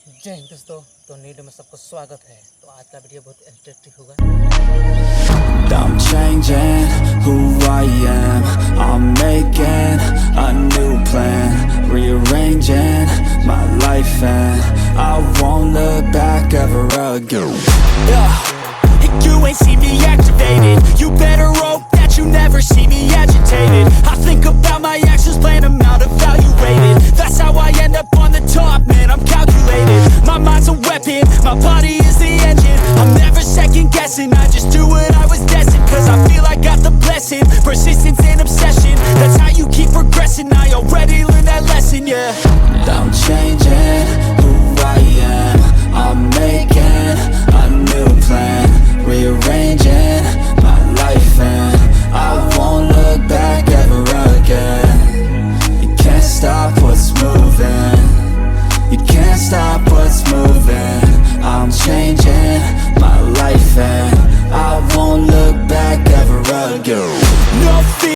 जय हिंद दोस्तों। तो नीड में सबको स्वागत है। तो आज का वीडियो बहुत इंटरेस्टिंग होगा। I'm changing who I am. I'm making a new plan, rearranging my life and I won't look back ever again. You ain't see me activated. You better hope that you never see me agitated. I think about my actions, plan them out, evaluated. That's how I end up on the top, man, I'm calculated. My mind's a weapon, my body is the engine. I'm never second guessing, I just do what I was destined. Cause I feel I got the blessing, persistence and obsession. That's how you keep progressing, I already learned that lesson, yeah. I'm changing who I am. I'm making a new plan, rearranging my life and I won't look back ever again. You can't stop what's moving. You can't stop what's moving.